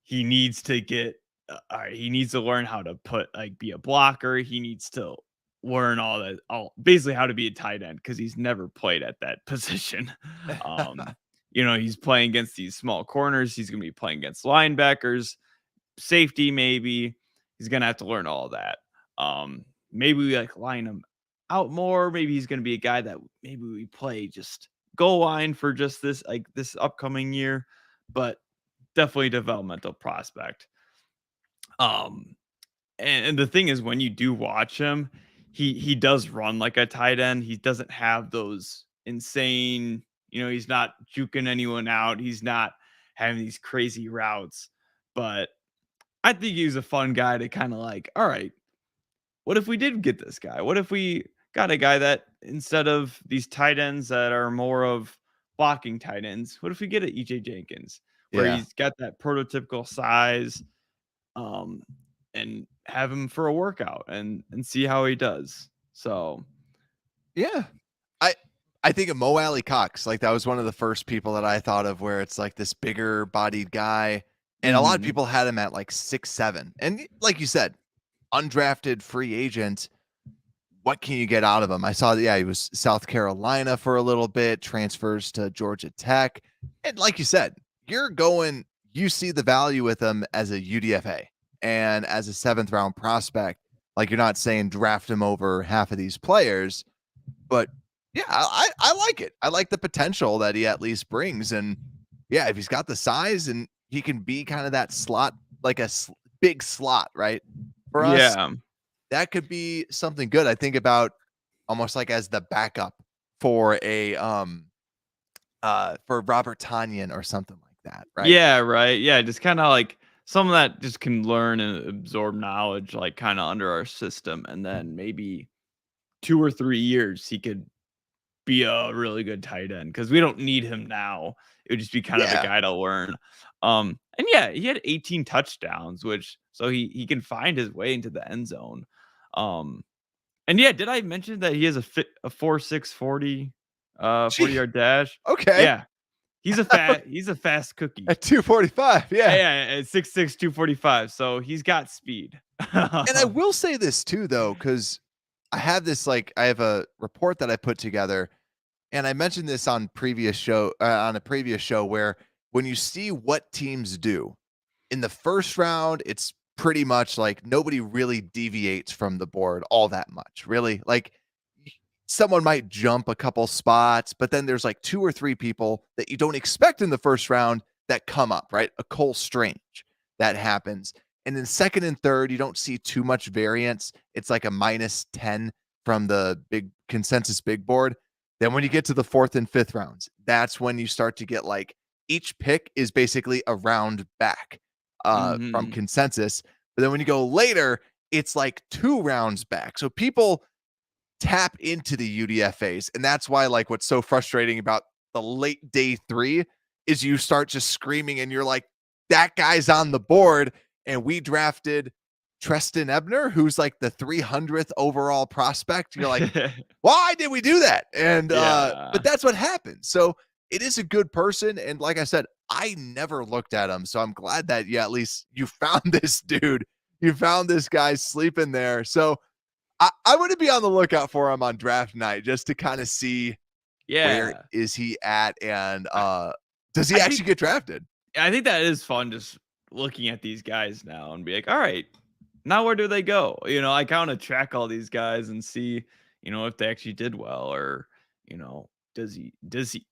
He needs to get. He needs to learn how to be a blocker. He needs to learn basically how to be a tight end because he's never played at that position. He's playing against these small corners. He's going to be playing against linebackers, safety maybe. He's going to have to learn all that. Maybe we line him out more. Maybe he's going to be a guy that maybe we play just goal line for just this upcoming year, but definitely developmental prospect. And the thing is, when you do watch him, he does run like a tight end. He doesn't have those insane, he's not juking anyone out. He's not having these crazy routes, but I think he's a fun guy to kind of all right, what if we did get this guy? What if we got a guy that instead of these tight ends that are more of blocking tight ends, what if we get an EJ Jenkins where he's got that prototypical size, and have him for a workout and see how he does. So, yeah, I think of Mo Alley Cox. Like that was one of the first people that I thought of where it's like this bigger bodied guy. And a lot of people had him at like 6'7". And like you said, undrafted free agent. What can you get out of him? I saw that, he was South Carolina for a little bit, transfers to Georgia Tech. And like you said, you see the value with him as a UDFA and as a 7th round prospect. Like you're not saying draft him over half of these players, but yeah, I like it. I like the potential that he at least brings. And yeah, if he's got the size and he can be kind of that slot, like a big slot, right? For us, that could be something good. I think about almost like as the backup for for Robert Tonyan or something like that, right? Yeah, right. Yeah, just kind of like someone that just can learn and absorb knowledge, like kind of under our system, and then maybe 2 or 3 years he could be a really good tight end because we don't need him now. It would just be kind of a guy to learn. And yeah, he had 18 touchdowns, so he can find his way into the end zone. And yeah, did I mention that he has a 4.6 40 40-yard dash? Okay. Yeah. He's a fast cookie. At 245, yeah. Yeah, at 6'6", 245. So he's got speed. And I will say this too, though, because I have a report that I put together, and I mentioned this on a previous show where when you see what teams do in the first round, it's pretty much like nobody really deviates from the board all that much, really. Like someone might jump a couple spots, but then there's like 2 or 3 people that you don't expect in the first round that come up, right? A Cole Strange that happens. And then second and third, you don't see too much variance. It's like a -10 from the big consensus big board. Then when you get to the 4th and 5th rounds, that's when you start to get like each pick is basically a round back from consensus. But then when you go later, it's like 2 rounds back. So people tap into the UDFAs. And that's why like what's so frustrating about the late day 3 is you start just screaming and you're like, that guy's on the board. And we drafted Treston Ebner, who's like the 300th overall prospect. You're like, why did we do that? And but that's what happened. So it is a good person. And like I said, I never looked at him. So I'm glad that at least you found this dude. You found this guy sleeping there. So I would be on the lookout for him on draft night just to kind of see, Where Yeah. is he at? And I does he I actually think get drafted? I think that is fun just looking at these guys now and be like, "All right, now where do they go?" I kinda track all these guys and see, if they actually did well or, does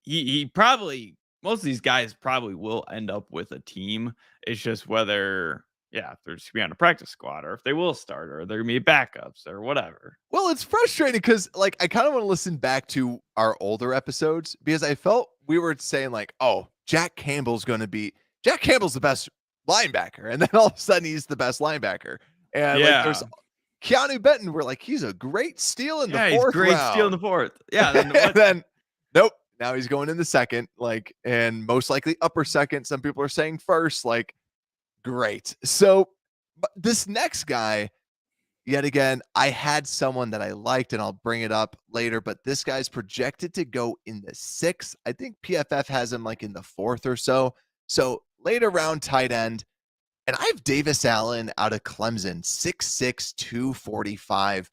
he probably most of these guys probably will end up with a team. It's just whether, yeah, if they're just gonna be on a practice squad or if they will start or they're gonna be backups or whatever. Well, it's frustrating because, like, I kind of want to listen back to our older episodes because I felt we were saying, like, oh, Jack Campbell's the best linebacker. And then all of a sudden he's the best linebacker. And like, there's Yeah. Keanu Benton, we're like, he's a great steal in the Yeah, he's fourth great steal in the round. 4th. Yeah, then And what? then, nope, now he's going in the second, like, and most likely upper second. Some people are saying first, like, great. So, but this next guy, yet again, I had someone that I liked, and I'll bring it up later, but this guy's projected to go in the 6th. I think PFF has him like in the 4th or so. So later round tight end. And I have Davis Allen out of Clemson, 6'6, 245.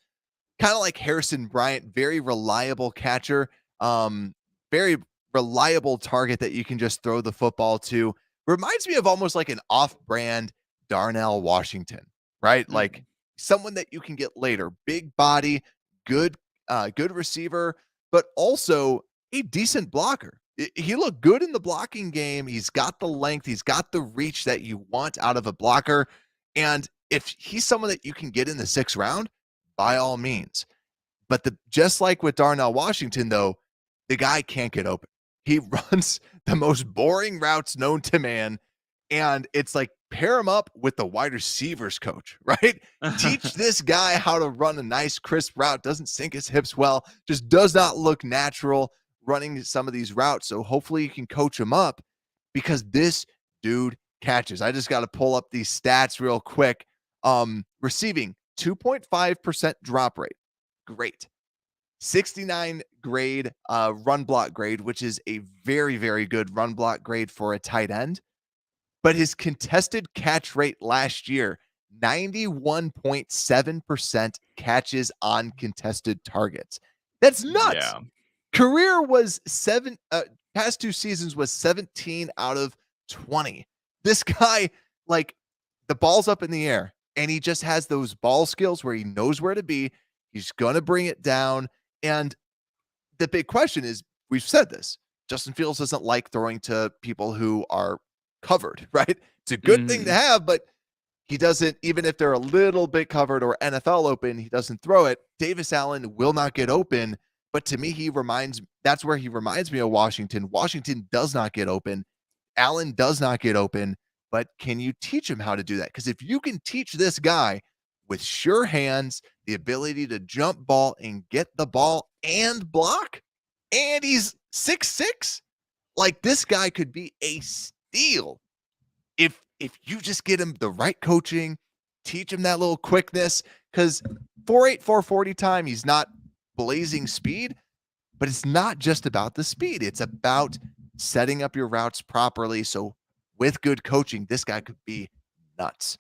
Kind of like Harrison Bryant, very reliable catcher, very reliable target that you can just throw the football to. Reminds me of almost like an off-brand Darnell Washington, right? Like Mm. someone that you can get later. Big body, good, good receiver, but also a decent blocker. He looked good in the blocking game. He's got the length, he's got the reach that you want out of a blocker. And if he's someone that you can get in the 6th round, by all means. But just like with Darnell Washington, though, the guy can't get open. He runs the most boring routes known to man. And it's like pair him up with the wide receivers coach, right? Teach this guy how to run a nice, crisp route, doesn't sink his hips well, just does not look natural running some of these routes. So hopefully you can coach him up because this dude catches. I just got to pull up these stats real quick. Receiving 2.5% drop rate. Great. 69 grade run block grade, which is a very, very good run block grade for a tight end. But his contested catch rate last year, 91.7% catches on contested targets. That's nuts. Yeah. Career was past 2 seasons was 17 out of 20. This guy, like, the ball's up in the air and he just has those ball skills where he knows where to be. He's going to bring it down. And the big question is, we've said this, Justin Fields doesn't like throwing to people who are covered, right? It's a good thing to Mhm. have, but he doesn't, even if they're a little bit covered or NFL open, he doesn't throw it. Davis Allen will not get open. But to me, that's where he reminds me of Washington. Washington does not get open. Allen does not get open. But can you teach him how to do that? Because if you can teach this guy with sure hands, the ability to jump ball and get the ball and block, and he's 6'6", like this guy could be a steal if you just get him the right coaching, teach him that little quickness, because 4.8, 440 time, he's not blazing speed, but it's not just about the speed. It's about setting up your routes properly. So with good coaching, this guy could be nuts.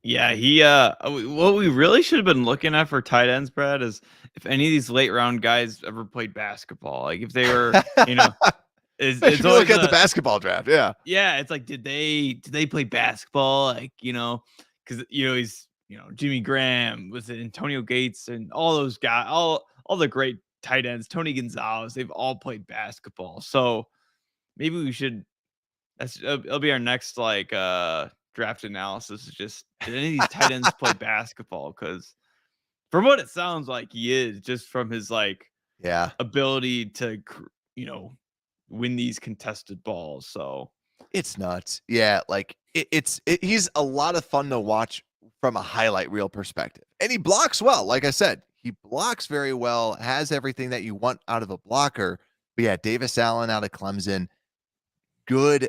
Yeah, what we really should have been looking at for tight ends, Brad, is if any of these late round guys ever played basketball. Like if they were, If it's you look always at the basketball draft, yeah. yeah, it's like did they play basketball? Like, because he's Jimmy Graham, was it Antonio Gates and all those guys, all the great tight ends, Tony Gonzalez, they've all played basketball. So maybe we should it'll be our next like draft analysis is just did any of these tight ends play basketball? Because from what it sounds like he is, just from his like Yeah. ability to win these contested balls. So It's nuts. Yeah, like he's a lot of fun to watch from a highlight reel perspective. And he blocks well. Like I said, he blocks very well, has everything that you want out of a blocker. But yeah, Davis Allen out of Clemson, good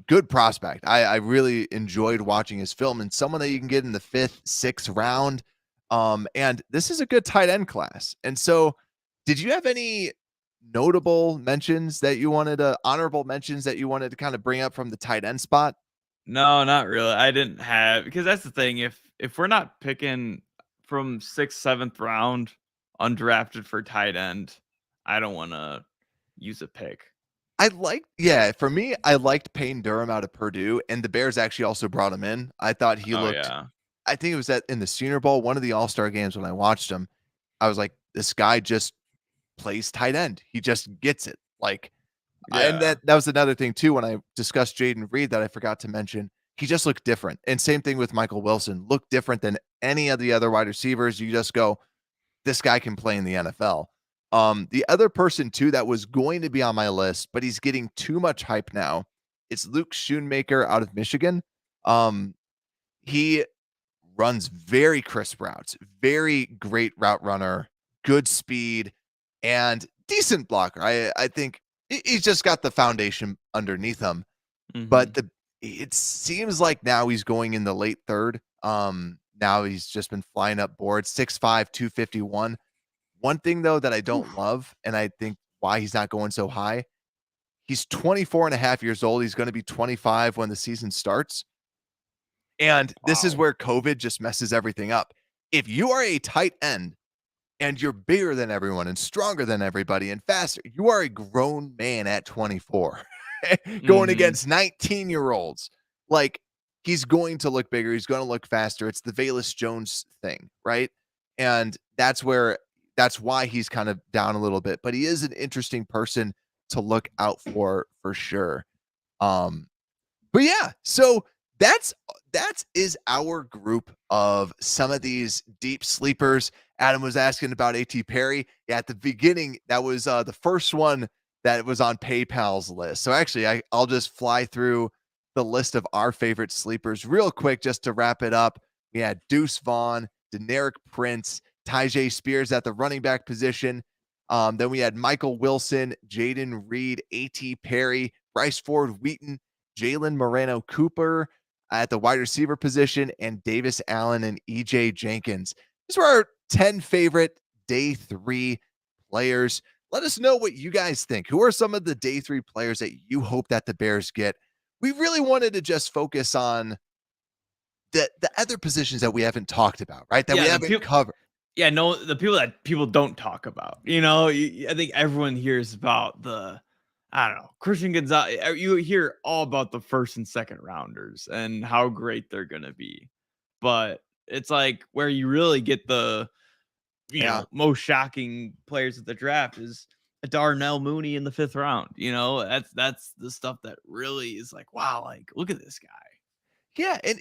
good prospect. I really enjoyed watching his film and someone that you can get in the 5th, 6th round. And this is a good tight end class. And so did you have any notable mentions that you wanted to honorable mentions that you wanted to kind of bring up from the tight end spot? no, not really. I didn't have because that's the thing. If we're not picking from 6th, 7th round undrafted for tight end, I don't want to use a pick. For me, I liked Payne Durham out of Purdue, and the Bears actually also brought him in. I thought he looked, I think it was in the Senior Bowl, one of the All-Star games when I watched him. I was like, this guy just plays tight end. He just gets it. And that was another thing too, when I discussed Jaden Reed that I forgot to mention. He just looked different. And same thing with Michael Wilson. Looked different than any of the other wide receivers. You just go, this guy can play in the NFL. The other person too that was going to be on my list, but he's getting too much hype now. It's Luke Schoonmaker out of Michigan. He runs very crisp routes, very great route runner, good speed, and decent blocker. I think he's just got the foundation underneath him. But it seems like now he's going in the late third. Now he's just been flying up boards, 6'5", 251. One thing, though, that I don't love, and I think why he's not going so high, he's 24 and a half years old. He's going to be 25 when the season starts. And this is where COVID just messes everything up. If you are a tight end and you're bigger than everyone and stronger than everybody and faster, you are a grown man at 24 going against 19-year-olds. Like, he's going to look bigger. He's going to look faster. It's the Velus Jones thing, right? And that's why he's kind of down a little bit, but he is an interesting person to look out for sure. But yeah, so that is our group of some of these deep sleepers. Adam was asking about A.T. Perry. Yeah, at the beginning, that was the first one that was on PayPal's list. So actually, I'll just fly through the list of our favorite sleepers real quick just to wrap it up. We had Deuce Vaughn, Deneric Prince, Tyjae Spears at the running back position. Then we had Michael Wilson, Jaden Reed, A.T. Perry, Bryce Ford Wheaton, Jalen Moreno Cooper at the wide receiver position, and Davis Allen and E.J. Jenkins. These were our 10 favorite day 3 players. Let us know what you guys think. Who are some of the day 3 players that you hope that the Bears get? We really wanted to just focus on the other positions that we haven't talked about, right? That we haven't covered. Yeah, no, the people that people don't talk about. I think everyone hears about I don't know, Christian Gonzalez. You hear all about the first and second rounders and how great they're going to be. But it's like where you really get the, most shocking players at the draft is Darnell Mooney in the 5th round. That's the stuff that really is like, wow, like, look at this guy. Yeah. And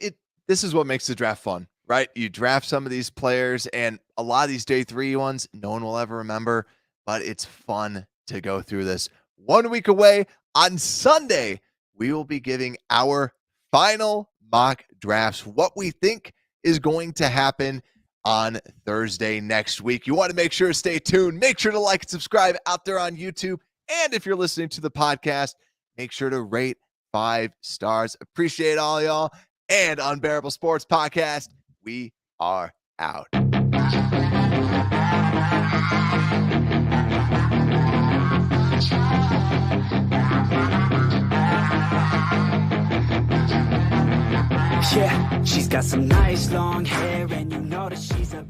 this is what makes the draft fun, right? You draft some of these players, and a lot of these day 3 ones, no one will ever remember, but it's fun to go through this. 1 week away on Sunday, we will be giving our final mock drafts, what we think is going to happen on Thursday next week. You want to make sure to stay tuned. Make sure to like and subscribe out there on YouTube. And if you're listening to the podcast, make sure to rate 5 stars. Appreciate all y'all. And Unbearable Sports Podcast, we are out. Yeah, she's got some nice long hair, and you know that she's a